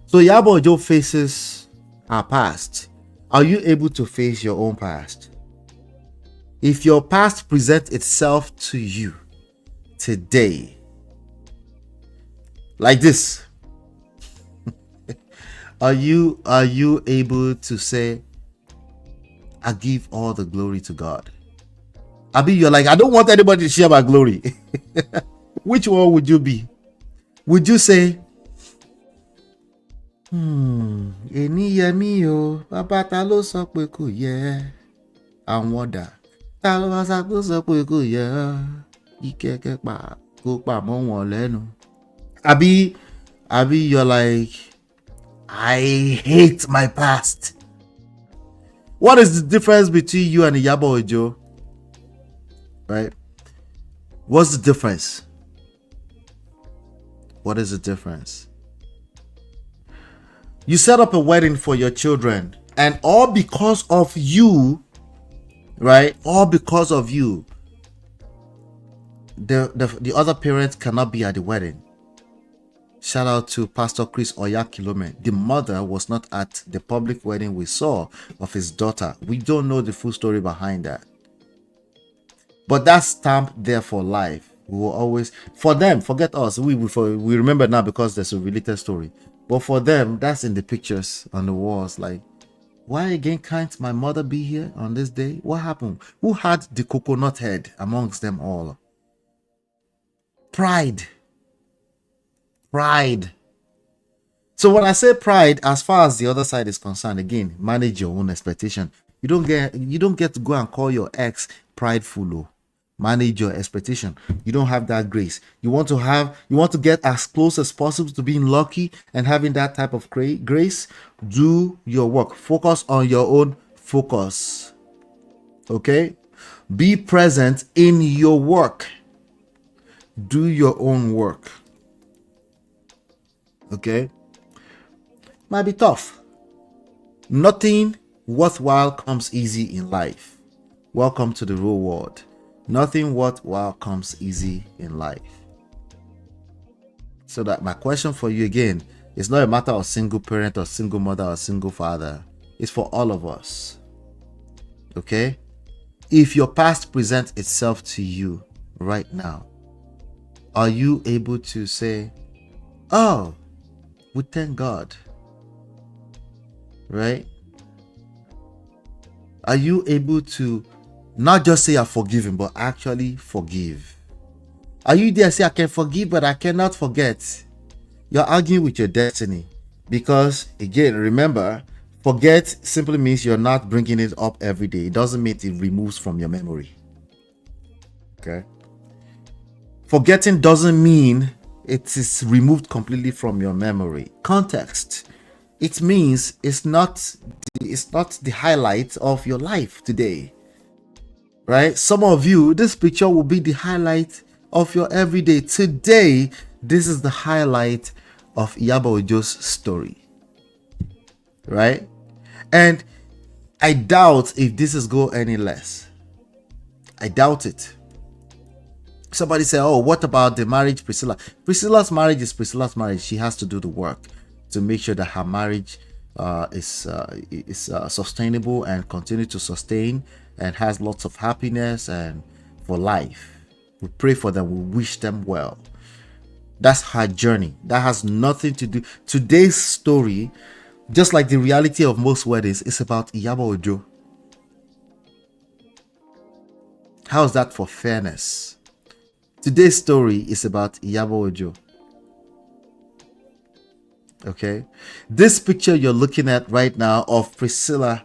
so Iyabo Ojo faces our past. Are you able to face your own past? If your past presents itself to you today like this, are you able to say, I give all the glory to God? Abi, you're like, I don't want anybody to share my glory. Which one would you be? Would you say, èní yẹ mí o, bàbá ta ló sọ pé kò yẹ, àwọn dà, ta ló sọ pé kò yẹ, ìkẹ́kẹ́ pa kó pa mọ́ wọn lẹ́nu. Abi, you're like, I hate my past. What is the difference between you and Iyabo Ojo? Right? What's the difference? What is the difference? You set up a wedding for your children, and all because of you, right? All because of you, the other parents cannot be at the wedding. Shout out to Pastor Chris Oyakilome. The mother was not at the public wedding we saw of his daughter. We don't know the full story behind that. But that's stamped there for life. We will always, for them, forget us. We remember now because there's a related story. But for them, that's in the pictures on the walls. Like, why again can't my mother be here on this day? What happened? Who had the coconut head amongst them all? Pride. Pride. So when I say pride, as far as the other side is concerned, again, manage your own expectation. You don't get to go and call your ex prideful. Manage your expectation. You don't have that grace. You want to get as close as possible to being lucky and having that type of grace. Do your work. Focus on your own focus. Okay? Be present in your work. Do your own work. Okay? Might be tough. Nothing worthwhile comes easy in life. Welcome to the real world. Nothing worthwhile comes easy in life. So that my question for you again, it's not a matter of single parent or single mother or single father. It's for all of us. Okay? If your past presents itself to you right now, are you able to say, oh, we thank God? Right? Are you able to not just say I forgive him, but actually forgive? Are you there say I can forgive, but I cannot forget? You're arguing with your destiny. Because again, remember, forget simply means you're not bringing it up every day. It doesn't mean it removes from your memory. Okay? Forgetting doesn't mean it is removed completely from your memory. Context. It means it's not the highlight of your life today. Right? Some of you, this picture will be the highlight of your everyday. Today, this is the highlight of Iyabo Ojo's story. Right? And I doubt if this is go any less. I doubt it. Somebody say, oh, what about the marriage, Priscilla? Priscilla's marriage is Priscilla's marriage. She has to do the work to make sure that her marriage is sustainable and continue to sustain and has lots of happiness and for life. We pray for them. We wish them well. That's her journey. That has nothing to do. Today's story, just like the reality of most weddings, is about Iyabo Ojo. How's that for fairness? Today's story is about Iyabo Ojo. Okay? This picture you're looking at right now of Priscilla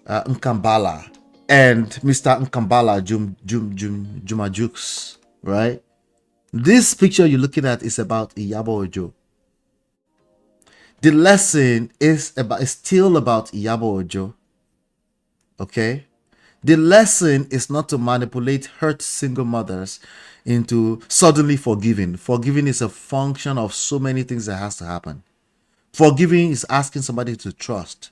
Nkambala and Mr. Nkambala Jumajux, right? This picture you're looking at is about Iyabo Ojo. The lesson is still about Iyabo Ojo. Okay? The lesson is not to manipulate hurt single mothers into suddenly forgiving. Forgiving is a function of so many things that has to happen. Forgiving is asking somebody to trust.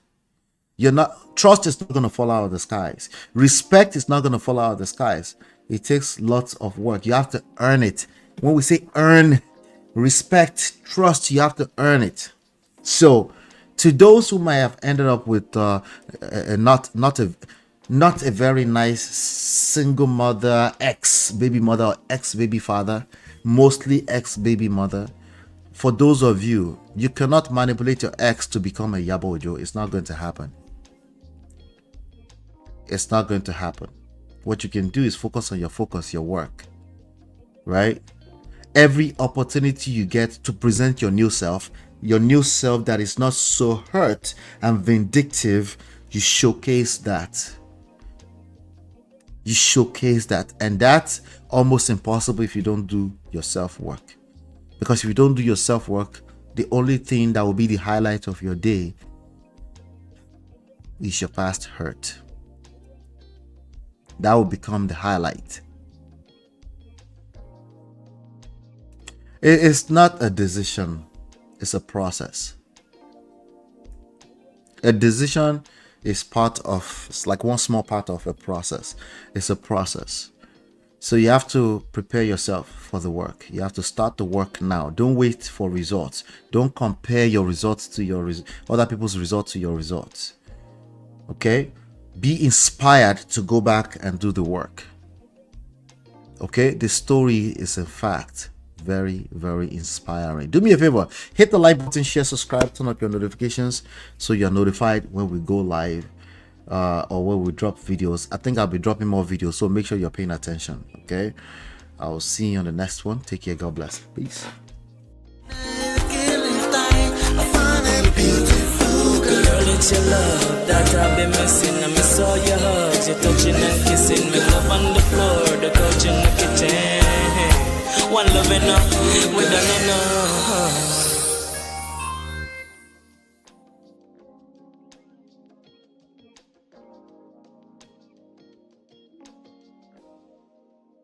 Trust is not going to fall out of the skies. Respect is not going to fall out of the skies. It takes lots of work. You have to earn it. When we say earn respect, trust, you have to earn it. So, to those who might have ended up with not a very nice single mother, ex-baby mother or ex-baby father, mostly ex-baby mother. For those of you, you cannot manipulate your ex to become a Iyabo Ojo. It's not going to happen. It's not going to happen. What you can do is focus on your work. Right? Every opportunity you get to present your new self that is not so hurt and vindictive, you showcase that. You showcase that. And that's almost impossible if you don't do your self-work. Because if you don't do your self-work, the only thing that will be the highlight of your day is your past hurt. That will become the highlight. It's not a decision. It's a process. A decision is it's like one small part of a process. It's a process. So you have to prepare yourself for the work. You have to start the work now. Don't wait for results. Don't compare your results to other people's results to your results. Okay? Be inspired to go back and do the work. Okay? The story is in fact very, very inspiring. Do me a favor, hit the like button, share, subscribe, turn up your notifications so you're notified when we go live or when we drop videos. I think I'll be dropping more videos, so make sure you're paying attention. Okay, I'll see you on the next one. Take care. God bless. Peace. It's your love that I've been missing. I miss all your hugs, your touching and kissing. Me love on the floor, the couch in the kitchen. One love enough, we done enough.